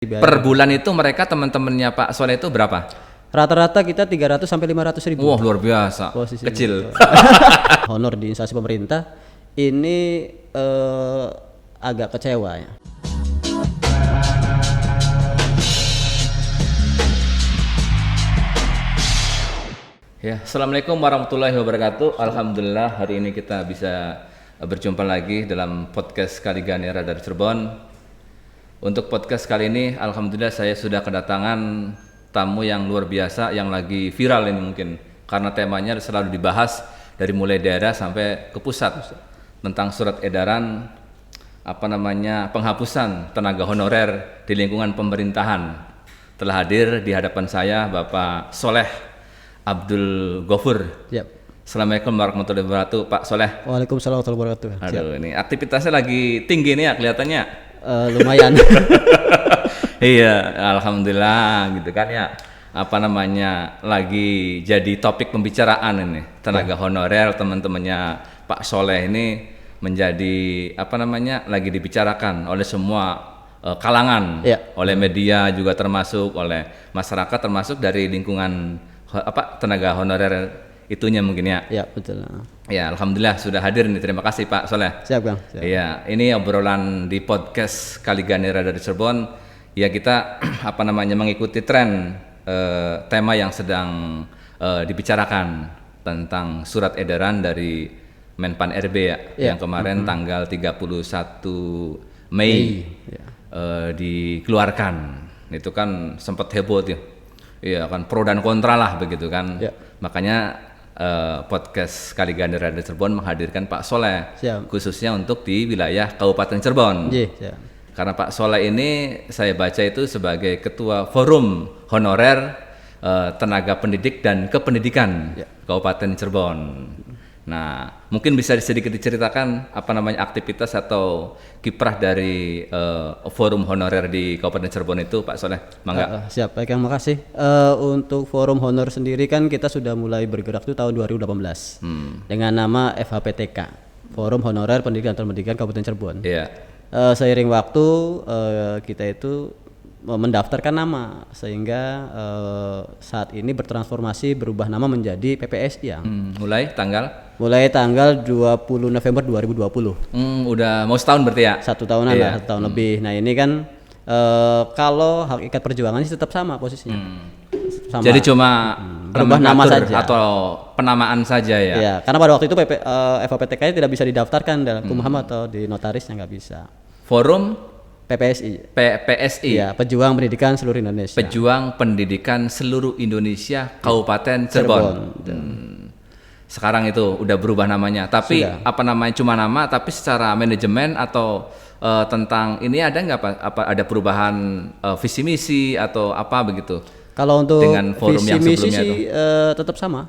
Per bulan itu mereka teman-temannya Pak Soleh itu berapa? Rata-rata kita 300 sampai 500 ribu. Wah, luar biasa. Posisi Kecil. Honor di instansi pemerintah ini agak kecewa ya. Ya, Assalamualaikum warahmatullahi wabarakatuh. Alhamdulillah hari ini kita bisa berjumpa lagi dalam podcast Kaliganera dari Cirebon. Untuk podcast kali ini, alhamdulillah saya sudah kedatangan tamu yang luar biasa, yang lagi viral ini mungkin, karena temanya selalu dibahas dari mulai daerah sampai ke pusat tentang surat edaran penghapusan tenaga honorer di lingkungan pemerintahan. Telah hadir di hadapan saya Bapak Soleh Abdul Ghafur. Yep. Assalamualaikum warahmatullahi wabarakatuh, Pak Soleh. Waalaikumsalam warahmatullahi wabarakatuh. Aduh, ini aktivitasnya lagi tinggi nih ya kelihatannya. Lumayan. Iya, alhamdulillah gitu kan ya. Lagi jadi topik pembicaraan ini. Tenaga honorer teman-temannya Pak Soleh ini menjadi lagi dibicarakan oleh semua kalangan, oleh media juga termasuk, oleh masyarakat termasuk dari lingkungan tenaga honorer itunya mungkin ya. Ya, betul. Ya, alhamdulillah sudah hadir nih. Terima kasih Pak Soleh. Siap, Bang. Iya, ini obrolan di podcast Kaliganera dari Cirebon. Ya, kita mengikuti tren tema yang sedang dibicarakan tentang surat edaran dari Menpan RB yang kemarin tanggal 31 Mei dikeluarkan. Itu kan sempat heboh tuh. Iya kan, pro dan kontra lah begitu kan. Ya. Makanya podcast Kaliganera dari Cirebon menghadirkan Pak Soleh. Siap. Khususnya untuk di wilayah Kabupaten Cirebon. Siap. Karena Pak Soleh ini saya baca itu sebagai Ketua Forum Honorer Tenaga Pendidik dan Kependidikan Kabupaten Cirebon. Nah, mungkin bisa sedikit diceritakan aktivitas atau kiprah dari forum honorer di Kabupaten Cirebon itu, Pak Soleh. Mangga. Siap, baik, terima kasih. Untuk forum honor sendiri kan kita sudah mulai bergerak tuh tahun 2018 dengan nama FHPTK, Forum Honorer Pendidikan dan Pendidikan Kabupaten Cirebon. Seiring waktu kita itu mendaftarkan nama sehingga saat ini bertransformasi berubah nama menjadi PPSI yang mulai tanggal 20 November 2020. Udah mau setahun berarti ya? Satu tahunan lah, 1 tahun lebih. Nah ini kan kalau hakikat perjuangannya tetap sama posisinya. Sama. Jadi cuma berubah nama saja atau penamaan saja ya? Iya, karena pada waktu itu FHPTK tidak bisa didaftarkan dalam Kumham atau di notarisnya nggak bisa. Forum PPSI. PSI. Ya, Pejuang Pendidikan Seluruh Indonesia. Pejuang Pendidikan Seluruh Indonesia Kabupaten Cirebon. Sekarang itu udah berubah namanya. Tapi cuma nama, tapi secara manajemen atau tentang ini ada nggak ada perubahan visi misi atau apa begitu? Kalau untuk dengan forum visi yang misi sebelumnya sih tetap sama.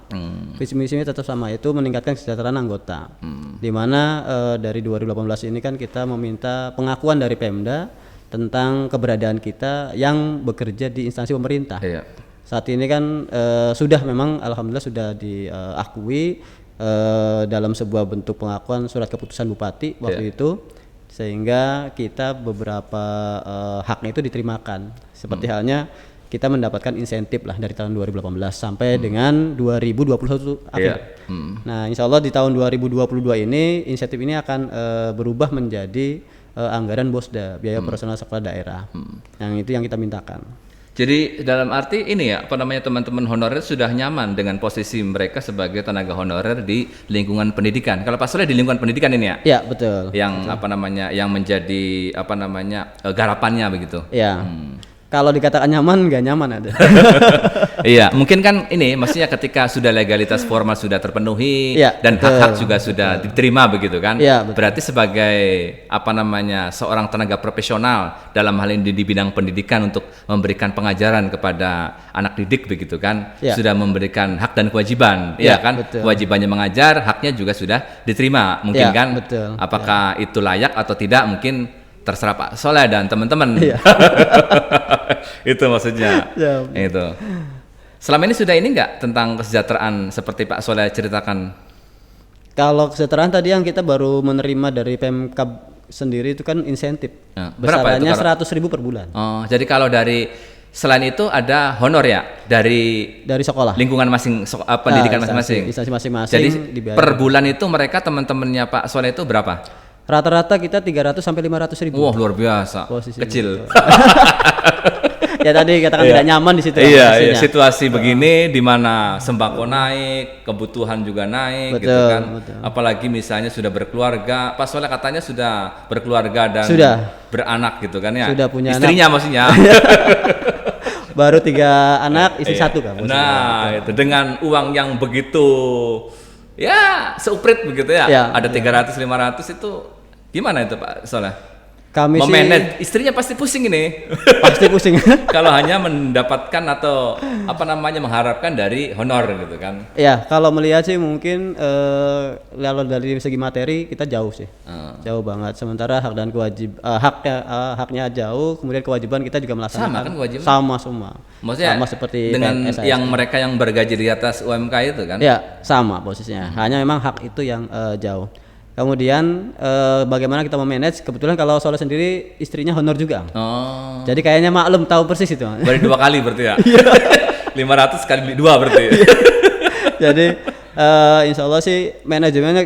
Visi misinya tetap sama, itu meningkatkan kesejahteraan anggota. Di mana dari 2018 ini kan kita meminta pengakuan dari Pemda tentang keberadaan kita yang bekerja di instansi pemerintah. Saat ini kan sudah memang alhamdulillah sudah diakui dalam sebuah bentuk pengakuan surat keputusan Bupati waktu itu, sehingga kita beberapa haknya itu diterimakan. Seperti halnya kita mendapatkan insentif lah dari tahun 2018 sampai dengan 2021 akhir. Nah, insya Allah di tahun 2022 ini insentif ini akan berubah menjadi anggaran BOSDA, biaya operasional sekolah daerah. Yang itu yang kita mintakan. Jadi dalam arti ini ya, teman-teman honorer sudah nyaman dengan posisi mereka sebagai tenaga honorer di lingkungan pendidikan. Kalau Pak Soleh di lingkungan pendidikan ini ya? Iya, betul. Yang yang menjadi garapannya begitu. Iya. Kalau dikatakan nyaman, nggak nyaman ada. Iya, mungkin kan ini maksudnya ketika sudah legalitas formal sudah terpenuhi dan hak-hak juga sudah diterima begitu kan? Berarti sebagai seorang tenaga profesional dalam hal ini di bidang pendidikan untuk memberikan pengajaran kepada anak didik begitu kan? Sudah memberikan hak dan kewajiban, kan? Betul. Kewajibannya mengajar, haknya juga sudah diterima, mungkin kan? Betul. Apakah itu layak atau tidak mungkin terserah Pak Soleh dan teman-teman. Itu maksudnya. Itu. Selama ini sudah ini enggak tentang kesejahteraan seperti Pak Soleh ceritakan? Kalau kesejahteraan tadi yang kita baru menerima dari Pemkab sendiri itu kan insentif. Besarannya 100.000 per bulan. Oh, jadi kalau dari selain itu ada honor ya dari sekolah, lingkungan pendidikan masing-masing. Instansi masing-masing. Jadi per bulan itu mereka teman-temannya Pak Soleh itu berapa? Rata-rata kita 300 sampai 500.000. Wah, luar biasa. Kecil. Ya tadi katakan tidak nyaman di situ. Iya, situasi begini di mana sembako naik, kebutuhan juga naik, gitu kan. Betul. Apalagi misalnya sudah berkeluarga, Pak Soleh katanya sudah berkeluarga dan beranak gitu kan ya. Sudah punya istrinya anak. Maksudnya. Baru 3 anak, istri 1 kan. Nah, itu dengan uang yang begitu ya seuprit begitu ya. Ada 300-500 itu gimana itu Pak Soleh? Kami memanage istrinya pasti pusing ini. Pasti pusing. Kalau hanya mendapatkan atau mengharapkan dari honor gitu kan. Ya, kalau melihat sih mungkin kalau dari segi materi kita jauh sih. Jauh banget. Sementara hak dan haknya jauh, kemudian kewajiban kita juga melaksanakan. Sama kan kewajiban? Sama semua. Maksudnya sama seperti dengan yang mereka yang bergaji di atas UMK itu kan? Ya, sama posisinya. Hanya memang hak itu yang jauh. Kemudian bagaimana kita memanage? Kebetulan kalau Soleh sendiri istrinya honor juga. Oh. Jadi kayaknya maklum tahu persis itu. Beri 2 kali berarti ya. 500 kali 2 berarti. Jadi insya Allah sih manajemennya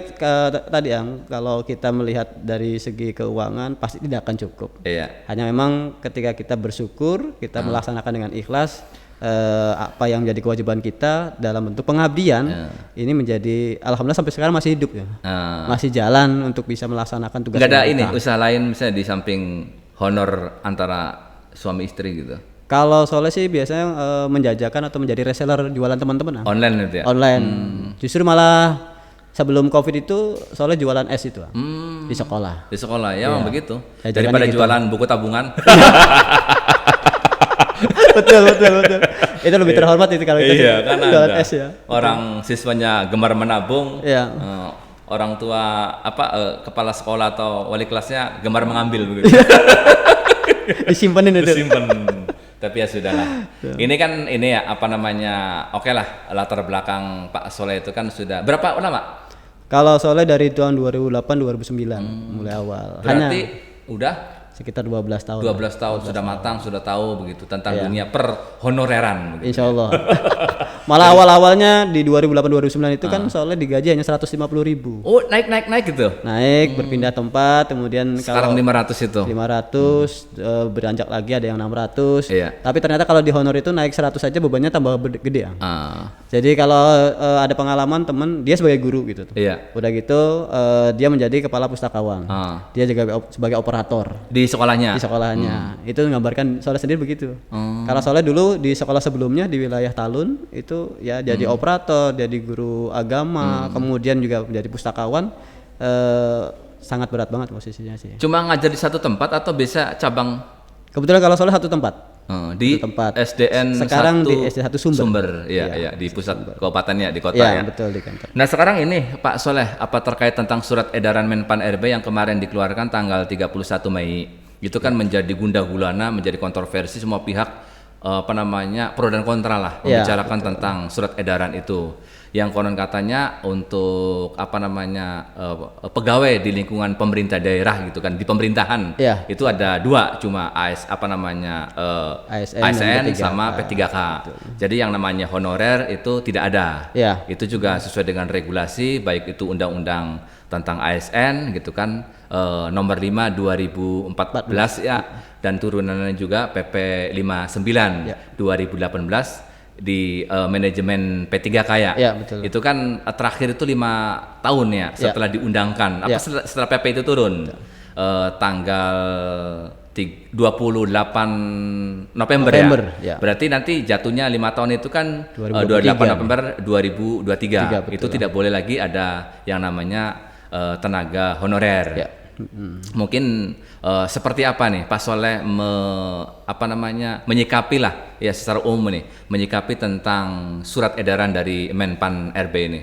tadi yang kalau kita melihat dari segi keuangan pasti tidak akan cukup. Iya. Hanya memang ketika kita bersyukur, kita melaksanakan dengan ikhlas. Apa yang menjadi kewajiban kita dalam bentuk pengabdian ini menjadi alhamdulillah sampai sekarang masih hidup ya, masih jalan untuk bisa melaksanakan tugas. Nggak ada ini usaha lain misalnya di samping honor antara suami istri gitu? Kalau Soleh sih biasanya menjajakan atau menjadi reseller jualan teman-teman online itu ya? Online. Justru malah sebelum COVID itu Soleh jualan es itu di sekolah. Di sekolah ya, memang begitu. Daripada gitu. Jualan buku tabungan. betul. Itu lebih terhormat itu kalau kita jualan es ya. Orang siswanya gemar menabung. Orang tua kepala sekolah atau wali kelasnya gemar mengambil begitu. Disimpanin itu. Tapi ya sudahlah. Ini kan oke lah, latar belakang Pak Soleh itu kan sudah berapa lama? Kalau Soleh dari tahun 2008-2009 mulai awal. Berarti udah sekitar 12 tahun. 12 tahun sudah matang, sudah tahu begitu tentang dunia perhonoreran begitu. Insya Allah. Malah awal-awalnya di 2008-2009 itu kan Soleh digaji hanya 150.000. Oh, naik gitu. Naik berpindah tempat, kemudian sekarang 500 itu. 500 beranjak lagi ada yang 600. Iya. Tapi ternyata kalau di honor itu naik 100 saja bebannya tambah gede ya. Jadi kalau ada pengalaman temen dia sebagai guru gitu tuh. Iya. Udah gitu dia menjadi kepala pustakawan. Dia juga sebagai operator. Di sekolahnya. Itu menggambarkan Soleh sendiri begitu. Kalau Soleh dulu di sekolah sebelumnya di wilayah Talun itu ya jadi operator, jadi guru agama, kemudian juga menjadi pustakawan. Sangat berat banget posisinya sih. Cuma ngajar di satu tempat atau bisa cabang? Kebetulan kalau Soleh satu tempat. Di tempat. SDN sekarang 1 di SD 1 Sumber. Iya, di pusat kabupatennya di kota ya. Betul di kantor. Nah, sekarang ini Pak Soleh, apa terkait tentang surat edaran Menpan RB yang kemarin dikeluarkan tanggal 31 Mei. Itu kan menjadi gundah gulana, menjadi kontroversi, semua pihak pro dan kontra lah membicarakan tentang surat edaran itu. Yang konon katanya untuk pegawai di lingkungan pemerintah daerah gitu kan, di pemerintahan itu ada 2 cuma ASN sama P3K. Jadi yang namanya honorer itu tidak ada. Itu juga sesuai dengan regulasi baik itu undang-undang tentang ASN gitu kan nomor 5 2014 dan turunannya juga PP 59 2018 di manajemen P3K betul. Itu kan terakhir itu 5 tahun ya setelah diundangkan setelah PP itu turun tanggal 28 November ya. Berarti nanti jatuhnya 5 tahun itu kan 28 November 2023 itu tidak boleh lagi ada yang namanya tenaga honorer. Mungkin seperti apa nih Pak Soleh menyikapi lah ya secara umum nih, menyikapi tentang surat edaran dari Menpan RB ini.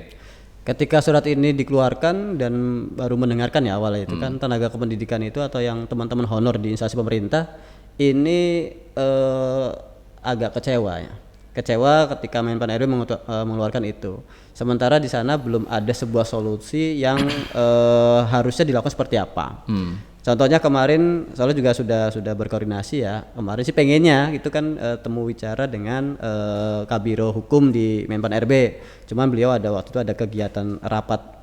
Ketika surat ini dikeluarkan dan baru mendengarkan ya awalnya itu kan tenaga kependidikan itu atau yang teman-teman honor di instansi pemerintah ini agak kecewa ya. Kecewa ketika Menpan RB mengeluarkan itu. Sementara di sana belum ada sebuah solusi yang harusnya dilakukan seperti apa. Contohnya kemarin soalnya juga sudah berkoordinasi ya. Kemarin sih pengennya itu kan temu bicara dengan Kabiro Hukum di Menpan RB. Cuman beliau waktu itu ada kegiatan rapat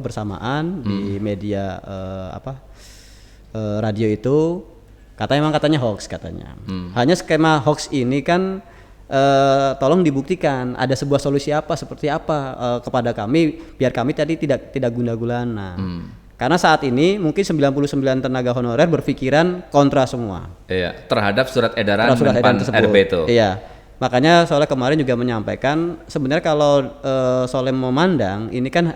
bersamaan di media radio itu. Katanya hoax katanya. Hanya skema hoax ini kan tolong dibuktikan ada sebuah solusi seperti apa kepada kami biar kami tadi tidak guna-gulana. Karena saat ini mungkin 99 tenaga honorer berpikiran kontra semua. Iya, terhadap surat edaran Menpan RB itu. Iya. Makanya soalnya kemarin juga menyampaikan sebenarnya kalau Soleh memandang ini kan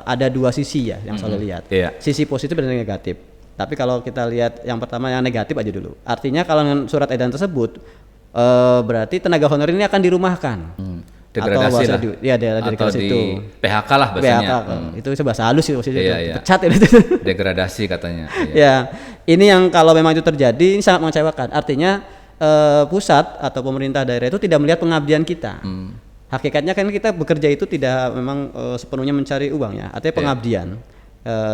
ada dua sisi ya yang Soleh lihat. Iya. Sisi positif dan negatif. Tapi kalau kita lihat yang pertama yang negatif aja dulu. Artinya kalau dengan surat edaran tersebut berarti tenaga honorer ini akan dirumahkan. Degradasi lah. Iya, atau di itu. PHK lah bahasanya. Itu bahasa halus sih maksudnya. Iya. Pecat itu. Degradasi katanya. Ya, ini yang kalau memang itu terjadi ini sangat mengecewakan. Artinya pusat atau pemerintah daerah itu tidak melihat pengabdian kita. Hakikatnya kan kita bekerja itu tidak memang sepenuhnya mencari uang ya. Artinya pengabdian.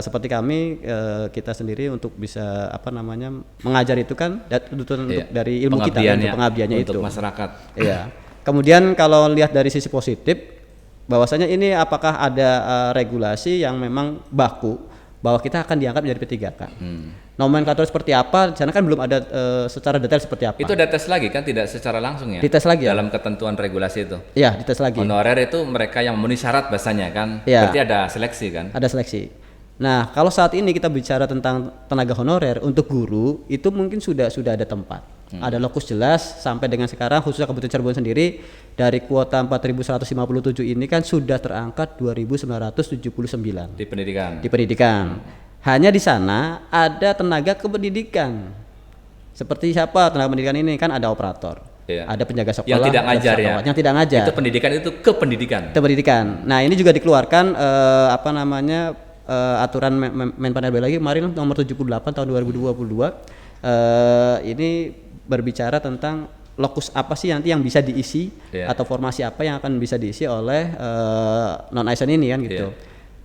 Seperti kami kita sendiri untuk bisa mengajar itu kan untuk dari ilmu kita untuk pengabdiannya untuk itu masyarakat. Iya. Kemudian kalau lihat dari sisi positif, bahwasanya ini apakah ada regulasi yang memang baku bahwa kita akan diangkat menjadi P3K. Nomenklatur seperti apa? Di sana kan belum ada secara detail seperti apa. Itu ada tes lagi kan, tidak secara langsung ya? Dites lagi dalam ketentuan regulasi itu. Iya, dites lagi. Honorer itu mereka yang memenuhi syarat bahasanya kan. Ya. Berarti ada seleksi kan? Ada seleksi. Nah, kalau saat ini kita bicara tentang tenaga honorer untuk guru itu mungkin sudah ada tempat. Ada lokus jelas sampai dengan sekarang khususnya Kabupaten Cirebon sendiri dari kuota 4.157 ini kan sudah terangkat 2.979 di pendidikan. Di pendidikan. Hanya di sana ada tenaga kependidikan. Seperti siapa tenaga pendidikan ini kan ada operator. Iya. Ada penjaga sekolah yang tidak ngajar ya. Yang tidak ngajar. Itu pendidikan itu kependidikan. Pendidikan. Nah, ini juga dikeluarkan aturan Menpan RB lagi kemarin nomor 78 tahun 2022 ini berbicara tentang lokus apa sih nanti yang bisa diisi atau formasi apa yang akan bisa diisi oleh non ASN ini kan gitu.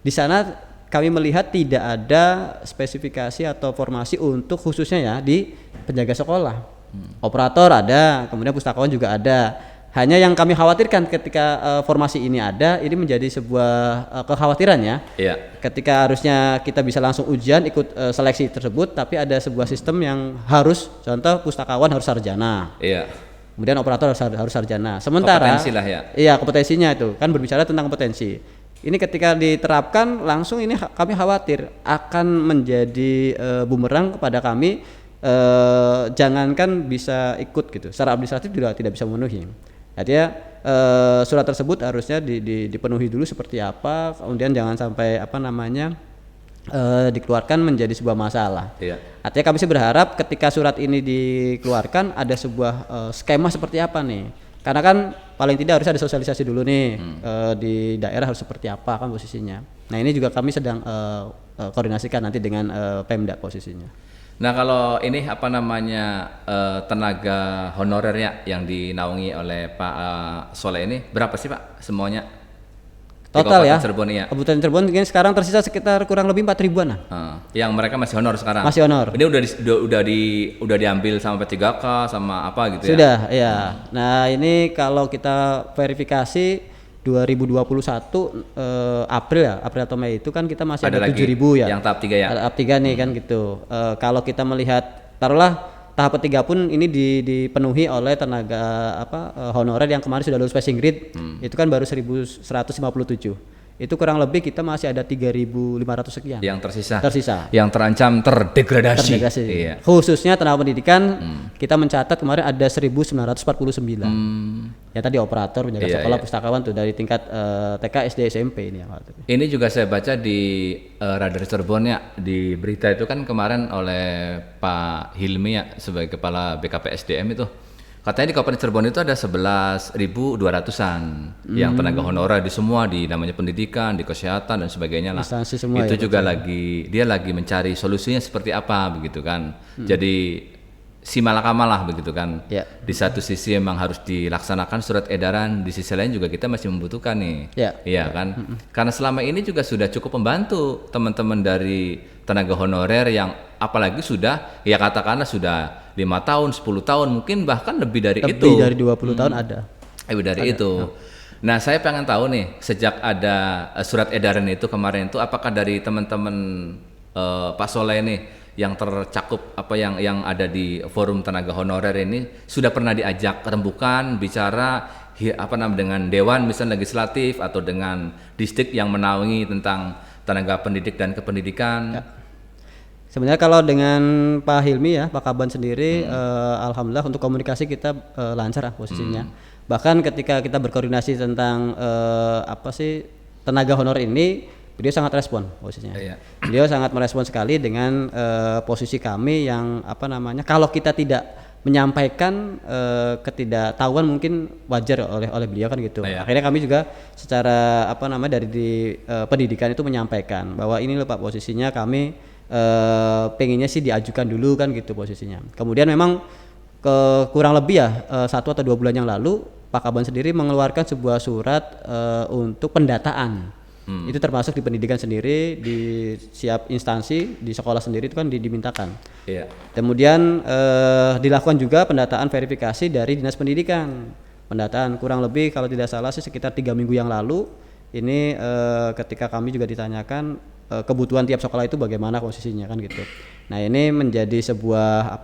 Di sana kami melihat tidak ada spesifikasi atau formasi untuk khususnya ya di penjaga sekolah. Operator ada, kemudian pustakawan juga ada. Hanya yang kami khawatirkan ketika formasi ini ada, ini menjadi sebuah kekhawatiran ya. Iya. Ketika harusnya kita bisa langsung ujian ikut seleksi tersebut, tapi ada sebuah sistem yang harus, contoh pustakawan harus sarjana. Iya. Kemudian operator harus sarjana. Sementara kompetensi lah ya. Iya, kompetensinya itu kan berbicara tentang kompetensi. Ini ketika diterapkan langsung ini kami khawatir akan menjadi bumerang kepada kami. Jangankan bisa ikut gitu, secara administratif juga tidak bisa memenuhi. Artinya surat tersebut harusnya dipenuhi dulu seperti apa, kemudian jangan sampai dikeluarkan menjadi sebuah masalah. Iya. Artinya kami sih berharap ketika surat ini dikeluarkan ada sebuah skema seperti apa nih, karena kan paling tidak harus ada sosialisasi dulu nih di daerah harus seperti apa kan posisinya. Nah ini juga kami sedang koordinasikan nanti dengan Pemda posisinya. Nah kalau ini tenaga honorernya yang dinaungi oleh Pak Soleh ini berapa sih Pak semuanya? Total ya? Cirebon, ya. Kabupaten Cirebon mungkin sekarang tersisa sekitar kurang lebih 4.000-an. Yang mereka masih honor sekarang? Masih honor. Ini udah diambil sama P3K sama apa gitu ya? Sudah, ya. Nah ini kalau kita verifikasi 2021 April atau Mei itu kan kita masih ada 7.000 ya. Yang tahap 3 ya. Tahap 3 nih kan gitu. Kalau kita melihat taruhlah tahap ketiga pun ini dipenuhi oleh tenaga honorer yang kemarin sudah lulus passing grade. Itu kan baru 1.157. Itu kurang lebih kita masih ada 3.500 sekian. Yang tersisa. Yang terancam terdegradasi. Iya. Khususnya tenaga pendidikan kita mencatat kemarin ada 1.949. Ya tadi operator, penjaga sekolah, pustakawan tuh dari tingkat TK, SD, SMP ini. Ini juga saya baca di Radar Cirebon ya, di berita itu kan kemarin oleh Pak Hilmi ya sebagai kepala BKP SDM itu. Katanya di Kabupaten Cirebon itu ada 11.200-an yang tenaga honorer di semua, di namanya pendidikan, di kesehatan dan sebagainya lah. Semua itu ya, juga dia lagi mencari solusinya seperti apa begitu kan. Jadi si malakamalah begitu kan. Ya. Di satu sisi memang harus dilaksanakan surat edaran, di sisi lain juga kita masih membutuhkan nih. Iya kan? Karena selama ini juga sudah cukup membantu teman-teman dari tenaga honorer yang apalagi sudah ya katakanlah sudah 5 tahun, 10 tahun, mungkin bahkan lebih dari itu. Lebih dari 20 tahun ada. Lebih dari itu. Nah, saya pengen tahu nih, sejak ada surat edaran itu kemarin itu, apakah dari teman-teman Pak Soleh nih yang tercakup yang ada di forum tenaga honorer ini sudah pernah diajak rembukan bicara dengan dewan misalnya legislatif atau dengan distrik yang menaungi tentang tenaga pendidik dan kependidikan? Ya. Sebenarnya kalau dengan Pak Hilmi ya, Pak Kaban sendiri, alhamdulillah untuk komunikasi kita lancar posisinya. Bahkan ketika kita berkoordinasi tentang tenaga honor ini, beliau sangat respon posisinya. Iya. Beliau sangat merespon sekali dengan posisi kami yang kalau kita tidak menyampaikan ketidaktahuan mungkin wajar oleh beliau kan gitu. Iya. Akhirnya kami juga secara dari pendidikan itu menyampaikan bahwa ini loh Pak posisinya kami pengennya sih diajukan dulu kan gitu posisinya. Kemudian memang kurang lebih ya 1 atau 2 bulan yang lalu Pak Kaban sendiri mengeluarkan sebuah surat untuk pendataan. Itu termasuk di pendidikan sendiri, di siap instansi di sekolah sendiri itu kan dimintakan. Yeah. Kemudian dilakukan juga pendataan verifikasi dari dinas pendidikan. Pendataan kurang lebih kalau tidak salah sih sekitar 3 minggu yang lalu. Ini ketika kami juga ditanyakan kebutuhan tiap sekolah itu bagaimana posisinya kan gitu. Nah ini menjadi sebuah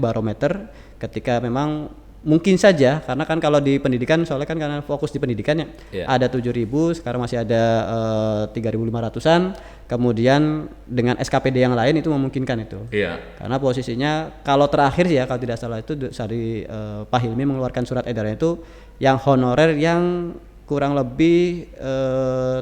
barometer ketika memang mungkin saja karena kan kalau di pendidikan soalnya kan karena fokus di pendidikannya ada 7.000 sekarang masih ada 3.500-an kemudian dengan SKPD yang lain itu memungkinkan itu karena posisinya kalau terakhir ya kalau tidak salah itu dari Pak Hilmi mengeluarkan surat edaran itu yang honorer yang kurang lebih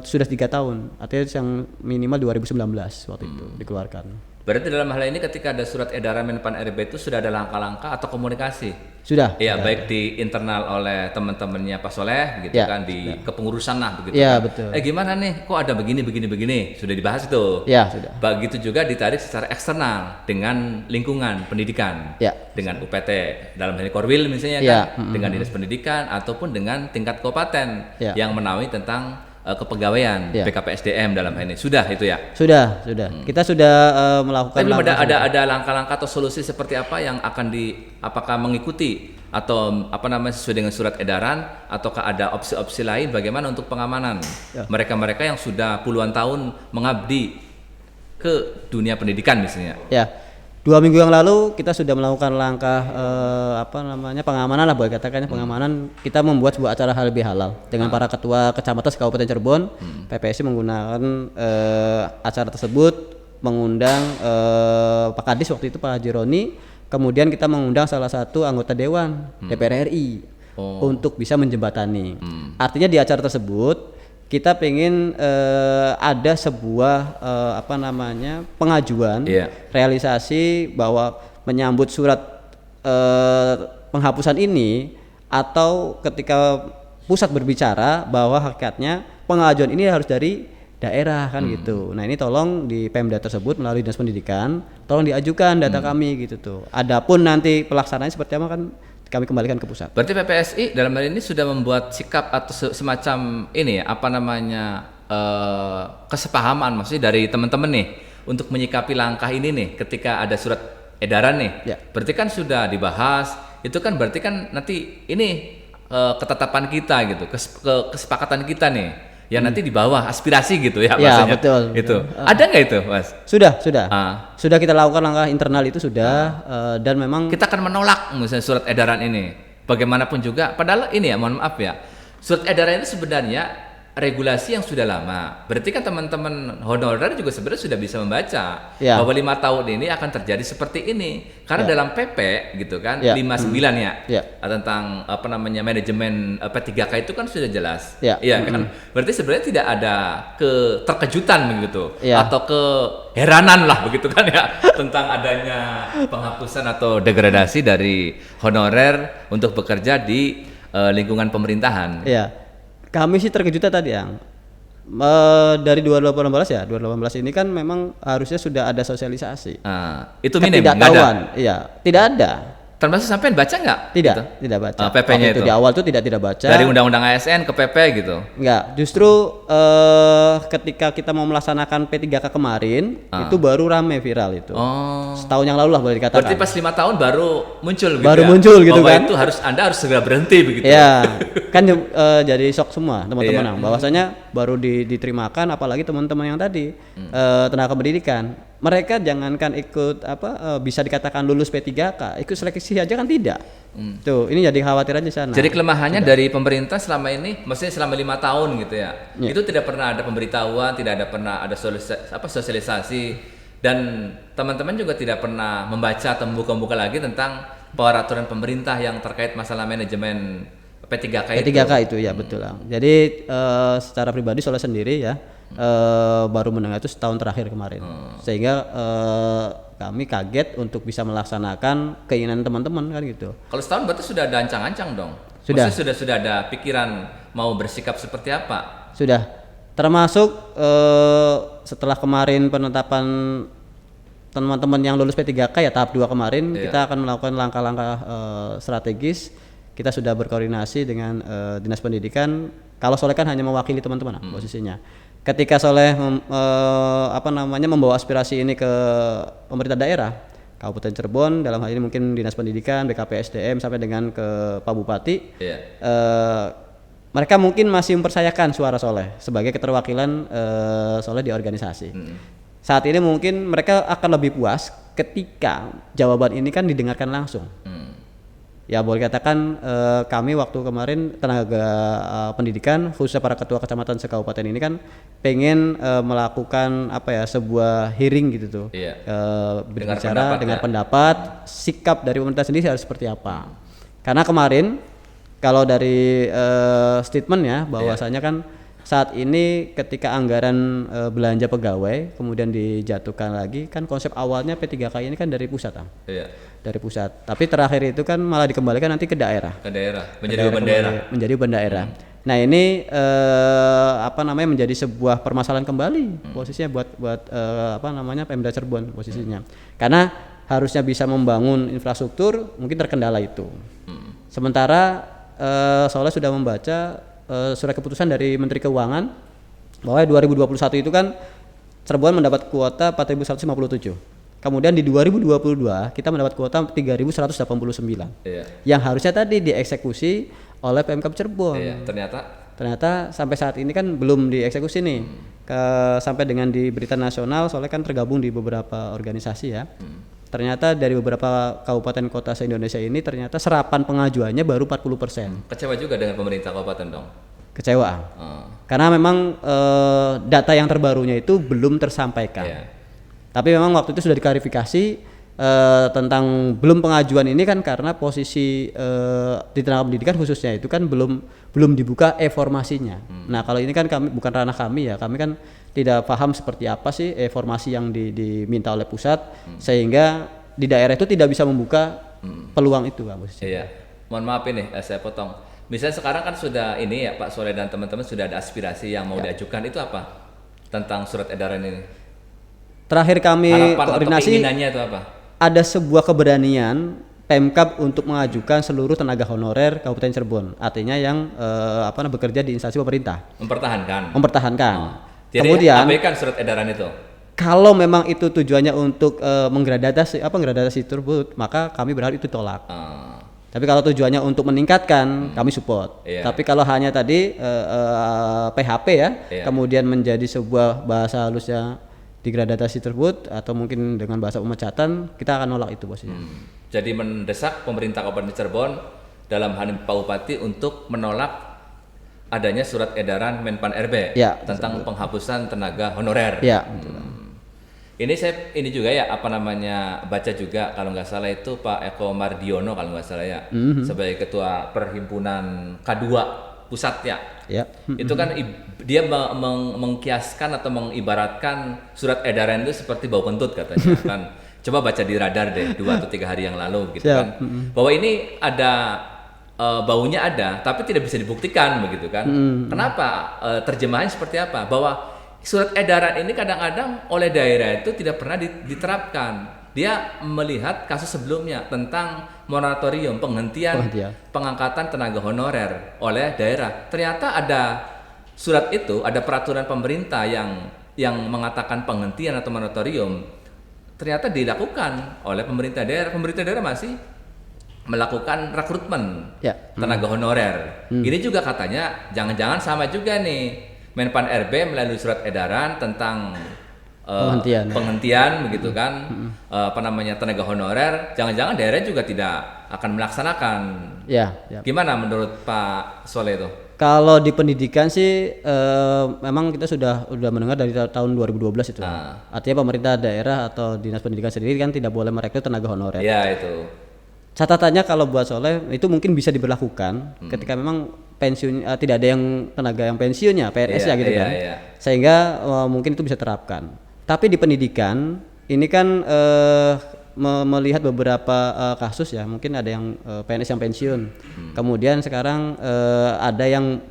sudah 3 tahun artinya yang minimal 2019 waktu itu dikeluarkan. Berarti dalam hal ini ketika ada surat edaran Menpan RB itu sudah ada langkah-langkah atau komunikasi? Sudah. Iya, baik di internal oleh teman-temannya Pak Soleh gitu kan di kepengurusan lah begitu. Iya, kan. Betul. Gimana nih? Kok ada begini? Sudah dibahas itu. Iya, sudah. Begitu juga ditarik secara eksternal dengan lingkungan pendidikan. Iya. Dengan UPT dalam hal ini Korwil misalnya kan, dengan dinas pendidikan ataupun dengan tingkat kabupaten yang menaungi tentang kepegawaian PKPSDM dalam hal ini sudah itu ya? Sudah. Kita sudah melakukan. Tapi belum ada langkah-langkah atau solusi seperti apa yang akan apakah mengikuti atau sesuai dengan surat edaran ataukah ada opsi-opsi lain bagaimana untuk pengamanan mereka-mereka yang sudah puluhan tahun mengabdi ke dunia pendidikan misalnya? Ya. 2 minggu yang lalu kita sudah melakukan langkah pengamanan lah boleh katakannya pengamanan. Kita membuat sebuah acara halal bihalal dengan para ketua kecamatan Kabupaten Cirebon. PPSI menggunakan acara tersebut mengundang Pak Kadis waktu itu Pak Haji Roni. Kemudian kita mengundang salah satu anggota Dewan DPR RI untuk bisa menjembatani. Artinya di acara tersebut kita pengen ada sebuah pengajuan realisasi bahwa menyambut surat penghapusan ini atau ketika pusat berbicara bahwa hakikatnya pengajuan ini harus dari daerah kan gitu. Nah ini tolong di Pemda tersebut melalui dinas pendidikan tolong diajukan data kami gitu tuh. Adapun nanti pelaksanaannya seperti apa kan kami kembalikan ke pusat. Berarti PPSI dalam hal ini sudah membuat sikap atau semacam ini kesepahaman maksudnya dari teman-teman nih untuk menyikapi langkah ini nih ketika ada surat edaran nih. Ya. Berarti kan sudah dibahas, itu kan berarti kan nanti ini ketetapan kita gitu, kesepakatan kita nih. Yang nanti di bawah aspirasi gitu ya maksudnya. Betul. Itu. Ada nggak itu, Mas? Sudah. Sudah kita lakukan langkah internal itu sudah dan memang kita akan menolak misalnya surat edaran ini. Bagaimanapun juga padahal ini ya mohon maaf ya. Surat edaran itu sebenarnya regulasi yang sudah lama. Berarti kan teman-teman honorer juga sebenarnya sudah bisa membaca bahwa 5 tahun ini akan terjadi seperti ini. Karena dalam PP gitu kan 59 tentang manajemen P3K itu kan sudah jelas. Iya kan? Berarti sebenarnya tidak ada keterkejutan begitu atau keheranan lah begitu kan ya tentang adanya penghapusan atau degradasi dari honorer untuk bekerja di lingkungan pemerintahan. Iya. Kami sih terkejut tadi yang dari 2018 ini kan memang harusnya sudah ada sosialisasi. Itu minim, ketidaktahuan, tidak ada. Termasuk sampai baca nggak? Tidak, gitu? tidak baca. PP-nya itu di awal tuh tidak baca. Dari undang-undang ASN ke PP gitu? Enggak, justru ketika kita mau melaksanakan P3K kemarin, itu baru rame viral itu. Setahun yang lalu lah boleh dikatakan. Berarti pas 5 tahun baru muncul gitu baru muncul gitu bahwa kan. Itu Anda harus segera berhenti begitu. Ya, kan jadi shock semua teman-teman. Bahwasanya baru diterimakan, apalagi teman-teman yang tadi tenaga pendidikan. Mereka jangankan ikut bisa dikatakan lulus P3K, ikut seleksi aja kan tidak. Tuh, ini jadi khawatir aja sana. Jadi kelemahannya dari pemerintah selama ini, maksudnya selama 5 tahun gitu ya, itu tidak pernah ada pemberitahuan, tidak pernah ada sosialisasi, dan teman-teman juga tidak pernah membaca atau membuka-buka lagi tentang peraturan pemerintah yang terkait masalah manajemen P3K itu. P3K itu ya betul lah. Jadi secara pribadi Soleh sendiri ya baru mendengar itu setahun terakhir kemarin, sehingga kami kaget untuk bisa melaksanakan keinginan teman-teman kan gitu. Kalau setahun berarti sudah ada ancang-ancang dong. Sudah. Maksudnya sudah ada pikiran mau bersikap seperti apa? Sudah. Termasuk setelah kemarin penetapan teman-teman yang lulus P3K ya tahap 2 kemarin, kita akan melakukan langkah-langkah strategis. Kita sudah berkoordinasi dengan Dinas Pendidikan. Kalau Soleh kan hanya mewakili teman-teman posisinya. Ketika Soleh membawa aspirasi ini ke pemerintah daerah, Kabupaten Cirebon, dalam hal ini mungkin Dinas Pendidikan, BKP SDM sampai dengan ke Pak Bupati, mereka mungkin masih mempercayakan suara Soleh sebagai keterwakilan Soleh di organisasi. Saat ini mungkin mereka akan lebih puas ketika jawaban ini kan didengarkan langsung. Ya boleh katakan kami waktu kemarin tenaga pendidikan khususnya para ketua kecamatan sekabupaten ini kan pengen melakukan sebuah hearing gitu tuh, berbicara dengar pendapat, sikap dari pemerintah sendiri harus seperti apa. Karena kemarin kalau dari statement ya bahwasanya kan saat ini ketika anggaran belanja pegawai kemudian dijatuhkan lagi kan konsep awalnya P3K ini kan dari pusat dari pusat, tapi terakhir itu kan malah dikembalikan nanti ke daerah menjadi beban daerah. Menjadi beban daerah. Nah ini menjadi sebuah permasalahan kembali posisinya buat Pemda Cirebon posisinya, karena harusnya bisa membangun infrastruktur mungkin terkendala itu. Sementara Soleh sudah membaca surat keputusan dari Menteri Keuangan bahwa 2021 itu kan Cirebon mendapat kuota 4.157. Kemudian di 2022 kita mendapat kuota 3.189. Yang harusnya tadi dieksekusi oleh Pemkab Cirebon. Ternyata sampai saat ini kan belum dieksekusi nih. Sampai dengan di berita nasional soalnya kan tergabung di beberapa organisasi ya. Ternyata dari beberapa kabupaten kota se-Indonesia ini ternyata serapan pengajuannya baru 40%. Kecewa juga dengan pemerintah kabupaten dong? Kecewa. Karena memang data yang terbarunya itu belum tersampaikan. Tapi memang waktu itu sudah diklarifikasi tentang belum pengajuan ini kan karena posisi di tenaga pendidikan khususnya itu kan belum dibuka e-formasinya. Nah kalau ini kan kami bukan ranah kami ya, kami kan tidak paham seperti apa sih e-formasi yang diminta oleh pusat, sehingga di daerah itu tidak bisa membuka peluang itu Pak posisinya. Iya. Mohon maaf ini saya potong. Misalnya sekarang kan sudah ini ya Pak Soleh dan teman-teman sudah ada aspirasi yang mau diajukan, itu apa tentang surat edaran ini? Terakhir kami koordinasi itu apa? Ada sebuah keberanian Pemkab untuk mengajukan seluruh tenaga honorer Kabupaten Cirebon, artinya yang bekerja di instansi pemerintah. Mempertahankan. Jadi kemudian abaikan surat edaran itu. Kalau memang itu tujuannya untuk menggradasi tersebut, maka kami berharap itu tolak. Tapi kalau tujuannya untuk meningkatkan, kami support. Tapi kalau hanya tadi PHP kemudian menjadi sebuah bahasa halusnya degradasi tersebut atau mungkin dengan bahasa pemecatan, kita akan nolak itu bosnya. Jadi mendesak pemerintah Kabupaten Cirebon dalam hal ini Pak Bupati untuk menolak adanya surat edaran Menpan RB tentang penghapusan tenaga honorer. Ini juga ya baca juga kalau nggak salah itu Pak Eko Mardiono kalau nggak salah ya, sebagai ketua perhimpunan K2 pusat itu kan dia mengkiaskan atau mengibaratkan surat edaran itu seperti bau kentut katanya kan. Coba baca di Radar deh 2 atau 3 hari yang lalu gitu kan, bahwa ini ada baunya ada tapi tidak bisa dibuktikan begitu kan. Kenapa? Terjemahannya seperti apa? Bahwa surat edaran ini kadang-kadang oleh daerah itu tidak pernah diterapkan. dia melihat kasus sebelumnya tentang moratorium penghentian pengangkatan tenaga honorer oleh daerah. Ternyata ada surat itu, ada peraturan pemerintah yang mengatakan penghentian atau moratorium ternyata dilakukan oleh pemerintah daerah. Pemerintah daerah masih melakukan rekrutmen tenaga honorer. Ini juga katanya jangan-jangan sama juga nih Menpan RB melalui surat edaran tentang penghentian begitu kan, tenaga honorer. Jangan-jangan daerah juga tidak akan melaksanakan. Gimana menurut Pak Soleh itu? Kalau di pendidikan sih memang kita sudah mendengar dari tahun 2012 itu. Artinya pemerintah daerah atau dinas pendidikan sendiri kan tidak boleh merekrut tenaga honorer. Ya itu. Catatannya kalau buat Soleh itu mungkin bisa diberlakukan ketika memang pensiun tidak ada yang tenaga yang pensiunnya PNS gitu kan. Sehingga mungkin itu bisa terapkan. Tapi di pendidikan ini kan melihat beberapa kasus ya, mungkin ada yang PNS yang pensiun. Kemudian sekarang ada yang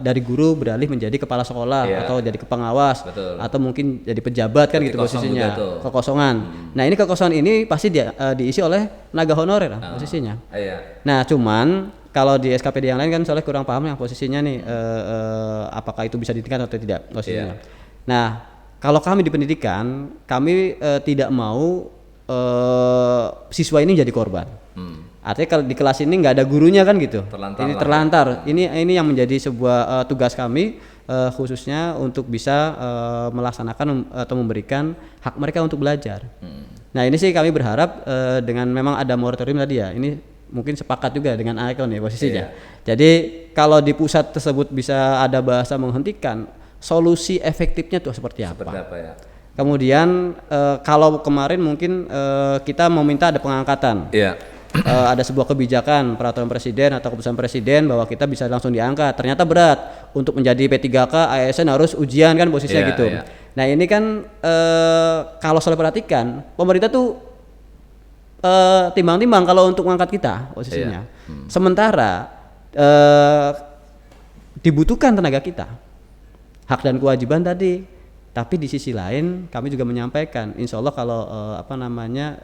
dari guru beralih menjadi kepala sekolah atau jadi pengawas. atau mungkin jadi pejabat kan gitu posisinya. Kekosongan. Nah, ini kekosongan ini pasti diisi oleh tenaga honorer posisinya. Nah, cuman kalau di SKPD yang lain kan soalnya kurang paham yang posisinya nih apakah itu bisa ditingkatkan atau tidak posisinya. Nah, kalau kami di pendidikan, kami tidak mau siswa ini jadi korban. Artinya kalau di kelas ini nggak ada gurunya kan gitu. Terlantar. Ini yang menjadi sebuah tugas kami khususnya untuk bisa melaksanakan atau memberikan hak mereka untuk belajar. Nah, ini sih kami berharap dengan memang ada moratorium tadi ya. Ini mungkin sepakat juga dengan Icon ya posisinya. Jadi kalau di pusat tersebut bisa ada bahasa menghentikan, solusi efektifnya tuh seperti apa? Kemudian kalau kemarin mungkin kita meminta ada pengangkatan, ada sebuah kebijakan peraturan presiden atau keputusan presiden bahwa kita bisa langsung diangkat. Ternyata berat untuk menjadi P3K ASN harus ujian kan posisinya gitu. Nah ini kan kalau saya perhatikan pemerintah tuh timbang-timbang kalau untuk mengangkat kita posisinya. Sementara dibutuhkan tenaga kita, hak dan kewajiban tadi. Tapi di sisi lain kami juga menyampaikan, insya Allah kalau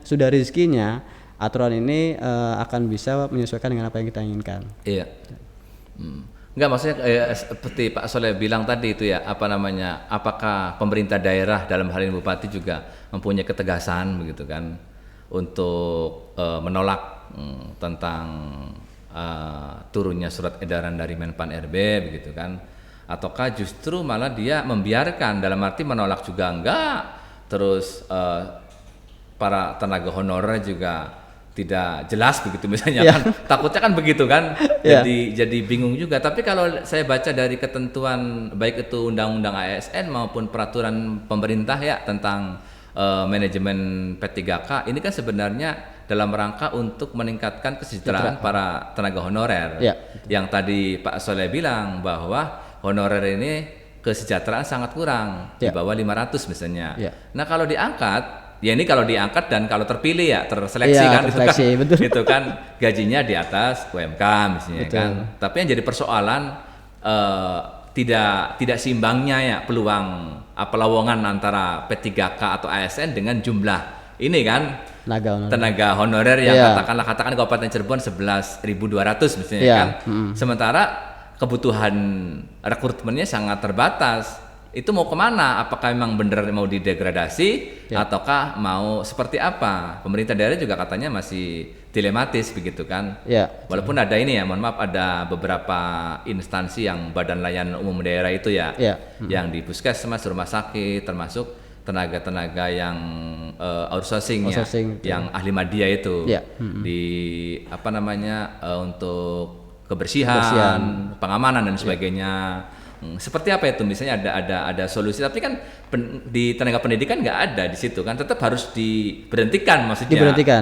sudah rezekinya, aturan ini akan bisa menyesuaikan dengan apa yang kita inginkan. Enggak, maksudnya seperti Pak Soleh bilang tadi itu ya, apakah pemerintah daerah dalam hal ini bupati juga mempunyai ketegasan begitu kan untuk menolak tentang turunnya surat edaran dari Menpan RB begitu kan? Ataukah justru malah dia membiarkan, dalam arti menolak juga enggak, terus para tenaga honorer juga tidak jelas begitu misalnya kan, takutnya kan begitu kan, jadi bingung juga. Tapi kalau saya baca dari ketentuan baik itu undang-undang ASN maupun peraturan pemerintah ya tentang manajemen P3K ini kan sebenarnya dalam rangka untuk meningkatkan kesejahteraan para tenaga honorer. Yang tadi Pak Soleh bilang bahwa honorer ini kesejahteraan sangat kurang, di bawah 500 misalnya. Nah kalau diangkat, ya ini kalau diangkat dan kalau terpilih ya terseleksi kan, itu kan gajinya di atas UMK misalnya kan. Tapi yang jadi persoalan tidak seimbangnya ya peluang pelowongan antara P3K atau ASN dengan jumlah ini kan tenaga honorer yang katakan Kabupaten Cirebon 11.200 misalnya kan. Sementara kebutuhan rekrutmennya sangat terbatas. Itu mau kemana? Apakah memang benar mau didegradasi ataukah mau seperti apa? Pemerintah daerah juga katanya masih dilematis begitu kan? Walaupun ada ini ya, mohon maaf, ada beberapa instansi yang badan layanan umum daerah itu yang di puskesmas, rumah sakit, termasuk tenaga-tenaga yang outsourcing yang ahli media itu di untuk kebersihan, pengamanan dan sebagainya. Seperti apa itu? Misalnya ada solusi, tapi kan di tenaga pendidikan nggak ada di situ kan, tetap harus diberhentikan maksudnya. Diberhentikan.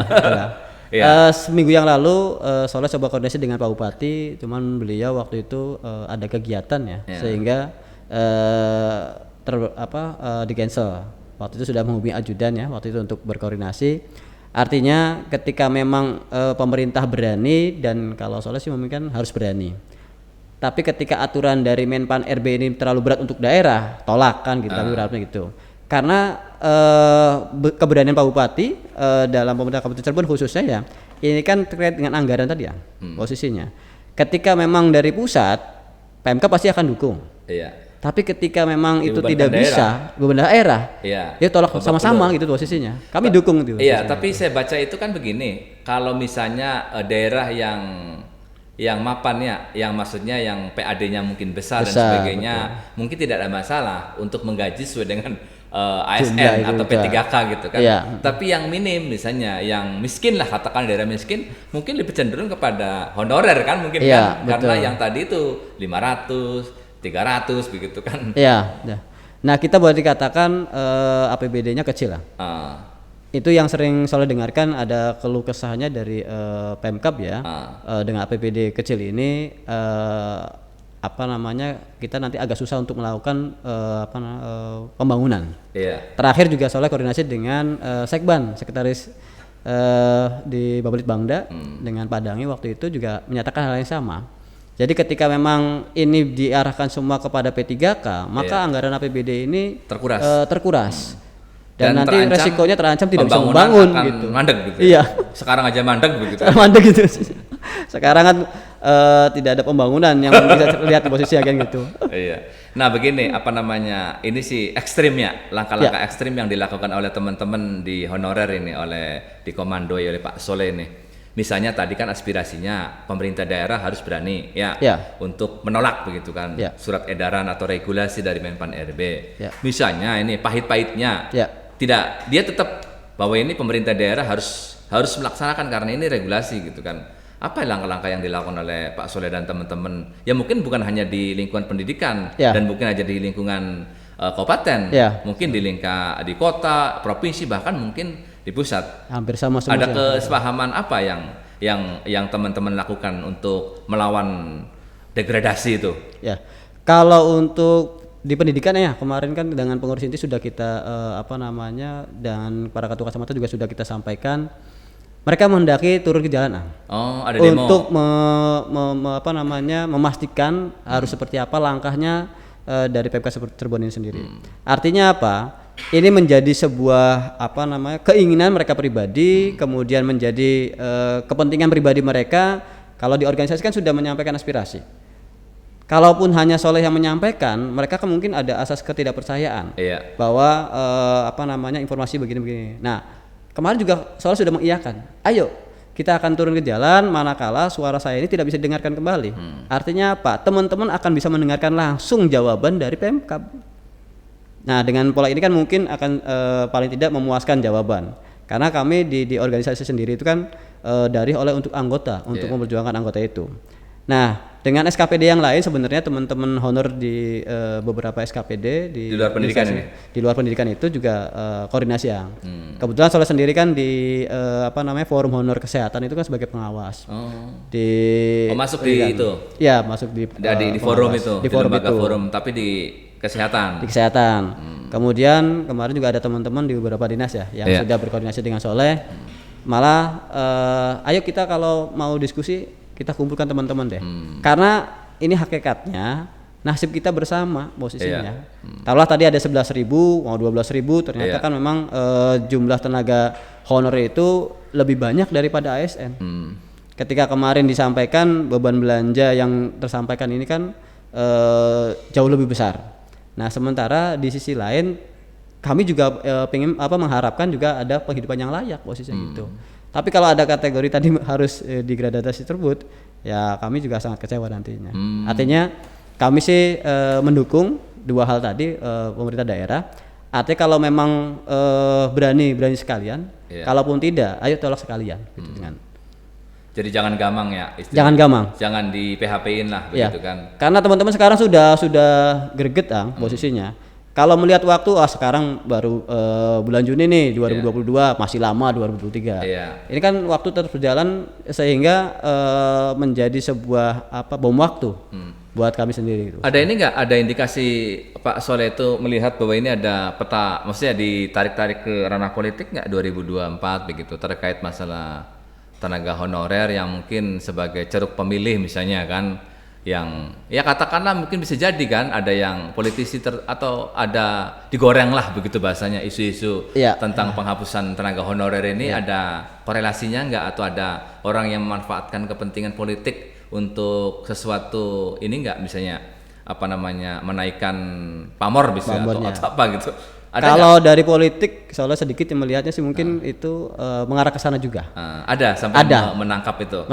Seminggu yang lalu Soleh coba koordinasi dengan Pak Bupati, cuman beliau waktu itu ada kegiatan sehingga di cancel. Waktu itu sudah menghubungi ajudan waktu itu untuk berkoordinasi. Artinya ketika memang pemerintah berani, dan kalau Soleh sih memang harus berani. Tapi ketika aturan dari Menpan RB ini terlalu berat untuk daerah, tolak kan gitu, tapi beratnya gitu. Karena keberanian Pak Bupati dalam pemerintah Kabupaten Cirebon khususnya ya, ini kan terkait dengan anggaran tadi ya, posisinya. Ketika memang dari pusat, Pemkab pasti akan dukung. Iya. Tapi ketika memang itu tidak bisa, beban daerah, ya tolak sama-sama gitu posisinya. Kami dukung itu. Iya, tapi saya baca itu kan begini, kalau misalnya daerah yang mapannya, yang maksudnya yang PAD-nya mungkin besar dan sebagainya, mungkin tidak ada masalah untuk menggaji sesuai dengan ASN atau P3K gitu kan. Iya. Tapi yang minim misalnya, yang miskin lah, katakan daerah miskin, mungkin lebih cenderung kepada honorer kan mungkin kan, karena yang tadi itu 500 300 begitu kan. Iya. Nah kita boleh dikatakan APBD-nya kecil lah. Itu yang sering soalnya dengarkan ada keluh kesahnya dari Pemkab ya, dengan APBD kecil ini kita nanti agak susah untuk melakukan pembangunan. Iya. Terakhir juga soalnya koordinasi dengan Sekban, sekretaris di Babalitbangda dengan Pak Dangi waktu itu juga menyatakan hal yang sama. Jadi ketika memang ini diarahkan semua kepada P3K, maka anggaran APBD ini terkuras. Dan nanti resikonya terancam tidak bisa membangun gitu. Mandek gitu. Iya. Sekarang aja mandek begitu. Mandek gitu. Sekarang kan tidak ada pembangunan yang bisa terlihat di posisi kayak gitu. Iya. Nah begini, ini sih ekstrimnya, langkah-langkah ekstrim yang dilakukan oleh teman-teman di honorer ini, di komando oleh Pak Soleh ini. Misalnya tadi kan aspirasinya pemerintah daerah harus berani untuk menolak begitu kan surat edaran atau regulasi dari Menpan RB. Misalnya ini pahit-pahitnya tidak, dia tetap bahwa ini pemerintah daerah harus melaksanakan karena ini regulasi gitu kan. Apa langkah-langkah yang dilakukan oleh Pak Soleh dan teman-teman? Ya mungkin bukan hanya di lingkungan pendidikan dan mungkin aja di lingkungan kabupaten, mungkin di kota, provinsi, bahkan mungkin di pusat. Hampir sama semua. Ada kesepahaman apa yang teman-teman lakukan untuk melawan degradasi itu? Ya, kalau untuk di pendidikan ya kemarin kan dengan pengurus inti sudah kita dan para ketua kacamata juga sudah kita sampaikan. Mereka menghendaki turun ke jalan ada demo untuk memastikan harus seperti apa langkahnya dari PMK Cirebon ini sendiri. Artinya apa? Ini menjadi sebuah keinginan mereka pribadi, kemudian menjadi kepentingan pribadi mereka. Kalau di organisasi kan sudah menyampaikan aspirasi. Kalaupun hanya Soleh yang menyampaikan, mereka kan mungkin ada asas ketidakpercayaan bahwa informasi begini-begini. Nah, kemarin juga Soleh sudah mengiyakan. Ayo, kita akan turun ke jalan manakala suara saya ini tidak bisa didengarkan kembali. Artinya apa? Teman-teman akan bisa mendengarkan langsung jawaban dari Pemkab. Nah dengan pola ini kan mungkin akan paling tidak memuaskan jawaban, karena kami di organisasi sendiri itu kan oleh untuk anggota, untuk memperjuangkan anggota itu. Nah dengan SKPD yang lain sebenarnya teman-teman honor di beberapa SKPD di luar pendidikan di luar pendidikan itu juga koordinasi ya. Kebetulan Soleh sendiri kan di forum honor kesehatan itu kan sebagai pengawas. Masuk di itu? Ya masuk di forum itu, di lembaga forum, tapi di kesehatan. Kemudian kemarin juga ada teman-teman di beberapa dinas ya yang sudah berkoordinasi dengan Soleh. Malah ayo kita kalau mau diskusi kita kumpulkan teman-teman deh. Karena ini hakikatnya nasib kita bersama posisinya. Taruhlah tadi ada 11.000 mau 12.000, ternyata kan memang jumlah tenaga honor itu lebih banyak daripada ASN. Ketika kemarin disampaikan beban belanja yang tersampaikan ini kan jauh lebih besar. Nah sementara di sisi lain kami juga mengharapkan juga ada penghidupan yang layak posisinya gitu. Tapi kalau ada kategori tadi harus degradasi tersebut, ya kami juga sangat kecewa nantinya. Artinya kami sih mendukung dua hal tadi, pemerintah daerah. Artinya kalau memang berani sekalian, kalaupun tidak, ayo tolak sekalian. Gitu, Jadi jangan gamang ya istilahnya. Jangan gamang. Jangan di PHP-in lah begitu kan. Karena teman-teman sekarang sudah greget posisinya. Kalau melihat waktu sekarang baru bulan Juni nih 2022, masih lama 2023. Ini kan waktu terus berjalan sehingga menjadi sebuah bom waktu buat kami sendiri. Ada ini nggak? Ada indikasi Pak Soleh itu melihat bahwa ini ada peta, maksudnya ditarik-tarik ke ranah politik nggak 2024 begitu terkait masalah tenaga honorer yang mungkin sebagai ceruk pemilih misalnya kan, yang ya katakanlah mungkin bisa jadi kan ada yang politisi atau ada digoreng lah begitu bahasanya isu-isu tentang penghapusan tenaga honorer ini ada korelasinya nggak atau ada orang yang memanfaatkan kepentingan politik untuk sesuatu ini nggak misalnya apa namanya menaikkan pamor misalnya atau apa gitu. Kalau dari politik, soalnya sedikit yang melihatnya sih mungkin itu mengarah ke sana juga. Ada sampai menangkap itu.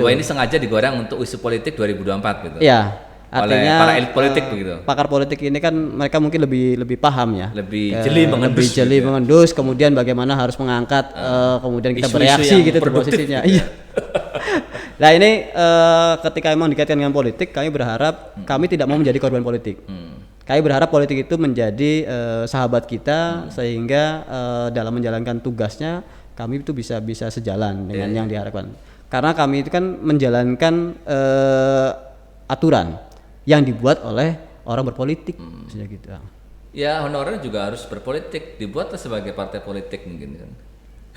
Bahwa ini sengaja digoreng untuk isu politik 2024 gitu. Iya. Artinya oleh para elit politik begitu. Pakar politik ini kan mereka mungkin lebih paham ya. Lebih jeli mengendus, kemudian bagaimana harus mengangkat kemudian kita bereaksi gitu di posisinya. Iya. Nah ini ketika memang dikaitkan dengan politik, kami berharap kami tidak mau menjadi korban politik. Kami berharap politik itu menjadi sahabat kita sehingga dalam menjalankan tugasnya kami itu bisa sejalan dengan yang diharapkan. Karena kami itu kan menjalankan aturan yang dibuat oleh orang berpolitik, misalnya gitu. Ya honorer juga harus berpolitik, dibuatlah sebagai partai politik mungkin kan.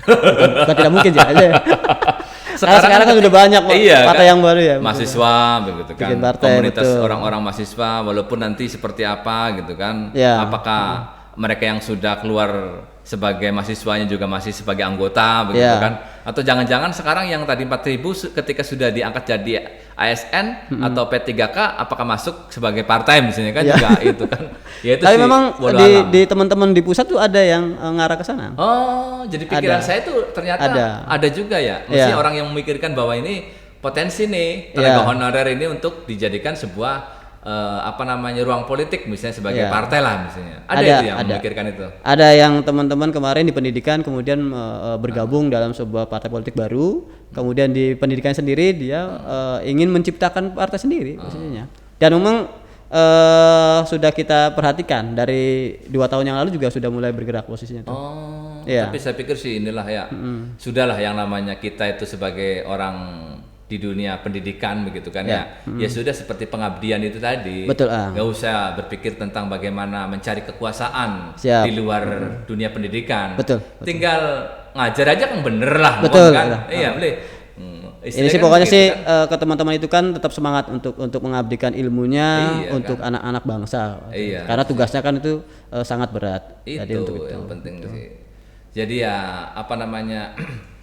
Bukan tidak mungkin ya. Sekarang kan sudah banyak partai yang baru ya. Mahasiswa begitu kan. Komunitas orang-orang mahasiswa walaupun nanti seperti apa gitu kan. Apakah mereka yang sudah keluar sebagai mahasiswanya juga masih sebagai anggota begitu kan. Atau jangan-jangan sekarang yang tadi 4.000 ketika sudah diangkat jadi ASN atau P3K apakah masuk sebagai partai misalnya kan juga itu kan. Ya itu. Tapi memang di teman-teman di pusat tuh ada yang ngarah ke sana. Oh, jadi pikiran saya tuh ternyata ada juga ya. Maksudnya orang yang memikirkan bahwa ini potensi nih tenaga honorer ini untuk dijadikan sebuah ruang politik misalnya sebagai partai lah misalnya. Ada itu yang memikirkan itu. Ada yang teman-teman kemarin di pendidikan kemudian bergabung dalam sebuah partai politik baru, kemudian di pendidikan sendiri dia ingin menciptakan partai sendiri maksudnya. Dan memang sudah kita perhatikan dari 2 tahun yang lalu juga sudah mulai bergerak posisinya tuh. Tapi saya pikir sih inilah ya. Sudahlah yang namanya kita itu sebagai orang di dunia pendidikan begitu kan ya sudah seperti pengabdian itu tadi. Betul. Gak usah berpikir tentang bagaimana mencari kekuasaan di luar dunia pendidikan. Betul. Tinggal ngajar aja kan bener lah. Betul. Kan? Iya boleh. Ini sih pokoknya sih ke teman-teman itu kan tetap semangat untuk mengabdikan ilmunya untuk anak-anak bangsa. Karena tugasnya kan itu sangat berat. Jadi untuk itu yang penting sih. Jadi ya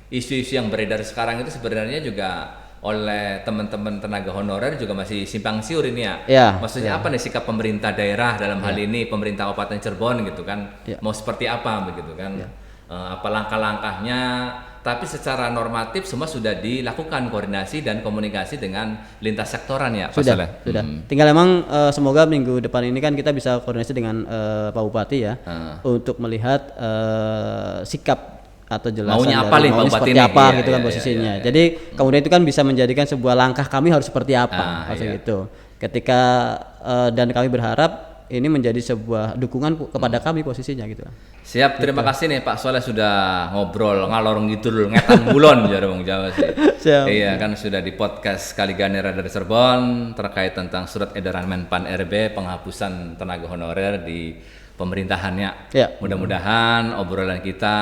isu-isu yang beredar sekarang itu sebenarnya juga oleh teman-teman tenaga honorer juga masih simpang siur ini ya. Maksudnya apa nih sikap pemerintah daerah dalam hal ini pemerintah Kabupaten Cirebon gitu kan. Mau seperti apa begitu kan. Apa langkah-langkahnya, tapi secara normatif semua sudah dilakukan koordinasi dan komunikasi dengan lintas sektoran ya Pak Soleh. Sudah. Tinggal emang semoga minggu depan ini kan kita bisa koordinasi dengan Pak Bupati ya untuk melihat sikap atau jelasan maunya apa seperti apa gitu kan posisinya. Jadi kemudian itu kan bisa menjadikan sebuah langkah kami harus seperti apa itu. Ketika dan kami berharap ini menjadi sebuah dukungan kepada kami posisinya gitu. Siap, terima kasih nih Pak Soleh sudah ngobrol ngalor ngidul ngetan bulon ya Bang Jawa sih. Siap. Iya kan sudah di podcast Kaliganera dari Cirebon terkait tentang surat edaran Menpan RB penghapusan tenaga honorer di pemerintahannya. Mudah-mudahan obrolan kita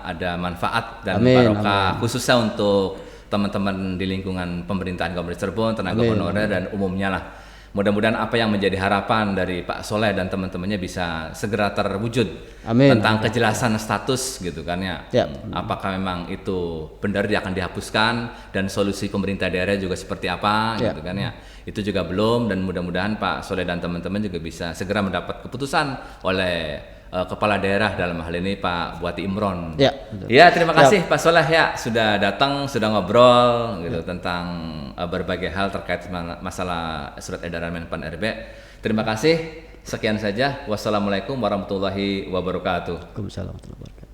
ada manfaat dan barokah khususnya untuk teman-teman di lingkungan pemerintahan Kabupaten Cirebon, tenaga honorer dan umumnya lah. Mudah-mudahan apa yang menjadi harapan dari Pak Soleh dan teman-temannya bisa segera terwujud tentang kejelasan status gitu kan ya. Apakah memang itu benar dia akan dihapuskan dan solusi pemerintah daerah juga seperti apa gitu kan ya. Itu juga belum dan mudah-mudahan Pak Soleh dan teman-teman juga bisa segera mendapat keputusan oleh kepala daerah dalam hal ini Pak Bupati Imron. Ya, terima kasih Pak Soleh ya sudah datang, sudah ngobrol gitu tentang berbagai hal terkait masalah surat edaran Menpan RB. Terima kasih. Sekian saja. Wassalamualaikum warahmatullahi wabarakatuh. Waalaikumsalam warahmatullahi wabarakatuh.